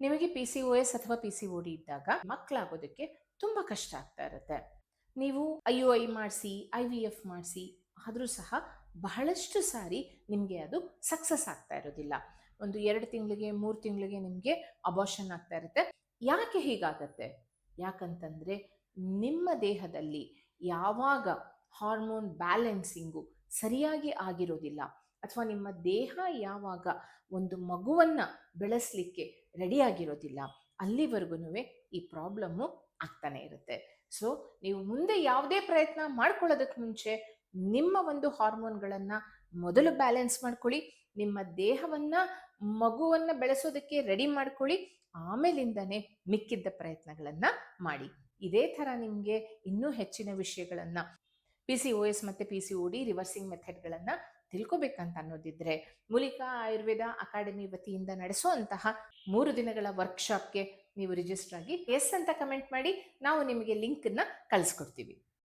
ನಿಮಗೆ PCOS ಅಥವಾ PCOD ಇದ್ದಾಗ ಮಕ್ಕಳಾಗೋದಕ್ಕೆ ತುಂಬ ಕಷ್ಟ ಆಗ್ತಾ ಇರುತ್ತೆ. ನೀವು IUI ಮಾಡಿಸಿ, IVF ಮಾಡಿಸಿ ಆದರೂ ಸಹ ಬಹಳಷ್ಟು ಸಾರಿ ನಿಮಗೆ ಅದು ಸಕ್ಸಸ್ ಆಗ್ತಾ ಇರೋದಿಲ್ಲ. ಒಂದು 2 ತಿಂಗಳಿಗೆ 3 ತಿಂಗಳಿಗೆ ನಿಮಗೆ ಅಬಾರ್ಷನ್ ಆಗ್ತಾ ಇರುತ್ತೆ. ಯಾಕೆ ಹೀಗಾಗತ್ತೆ? ಯಾಕಂತಂದರೆ ನಿಮ್ಮ ದೇಹದಲ್ಲಿ ಯಾವಾಗ ಹಾರ್ಮೋನ್ ಬ್ಯಾಲೆನ್ಸಿಂಗು ಸರಿಯಾಗಿ ಆಗಿರೋದಿಲ್ಲ ಅಥವಾ ನಿಮ್ಮ ದೇಹ ಯಾವಾಗ ಒಂದು ಮಗುವನ್ನು ಬೆಳೆಸಲಿಕ್ಕೆ ರೆಡಿಯಾಗಿರೋದಿಲ್ಲ ಅಲ್ಲಿವರೆಗೂ ಈ ಪ್ರಾಬ್ಲಮ್ಮು ಆಗ್ತಾನೆ ಇರುತ್ತೆ. ಸೊ ನೀವು ಮುಂದೆ ಯಾವುದೇ ಪ್ರಯತ್ನ ಮಾಡ್ಕೊಳ್ಳೋದಕ್ಕೆ ಮುಂಚೆ ನಿಮ್ಮ ಒಂದು ಹಾರ್ಮೋನ್ಗಳನ್ನು ಮೊದಲು ಬ್ಯಾಲೆನ್ಸ್ ಮಾಡ್ಕೊಳ್ಳಿ, ನಿಮ್ಮ ದೇಹವನ್ನು ಮಗುವನ್ನು ಬೆಳೆಸೋದಕ್ಕೆ ರೆಡಿ ಮಾಡ್ಕೊಳ್ಳಿ, ಆಮೇಲಿಂದನೇ ಮಿಕ್ಕಿದ್ದ ಪ್ರಯತ್ನಗಳನ್ನು ಮಾಡಿ. ಇದೇ ಥರ ನಿಮಗೆ ಇನ್ನೂ ಹೆಚ್ಚಿನ ವಿಷಯಗಳನ್ನು PCOS ಮತ್ತು PCOD ರಿವರ್ಸಿಂಗ್ ಮೆಥಡ್ಗಳನ್ನು ತಿಳ್ಕೊಬೇಕಂತ ಅನ್ನೋದಿದ್ರೆ ಮೂಲಿಕಾ ಆಯುರ್ವೇದ ಅಕಾಡೆಮಿ ವತಿಯಿಂದ ನಡೆಸುವಂತಹ 3 ದಿನಗಳ ವರ್ಕ್ಶಾಪ್ಗೆ ನೀವು ರಿಜಿಸ್ಟರ್ ಆಗಿ ಎಸ್ ಅಂತ ಕಮೆಂಟ್ ಮಾಡಿ, ನಾವು ನಿಮಗೆ ಲಿಂಕನ್ನು ಕಳಿಸ್ಕೊಡ್ತೀವಿ.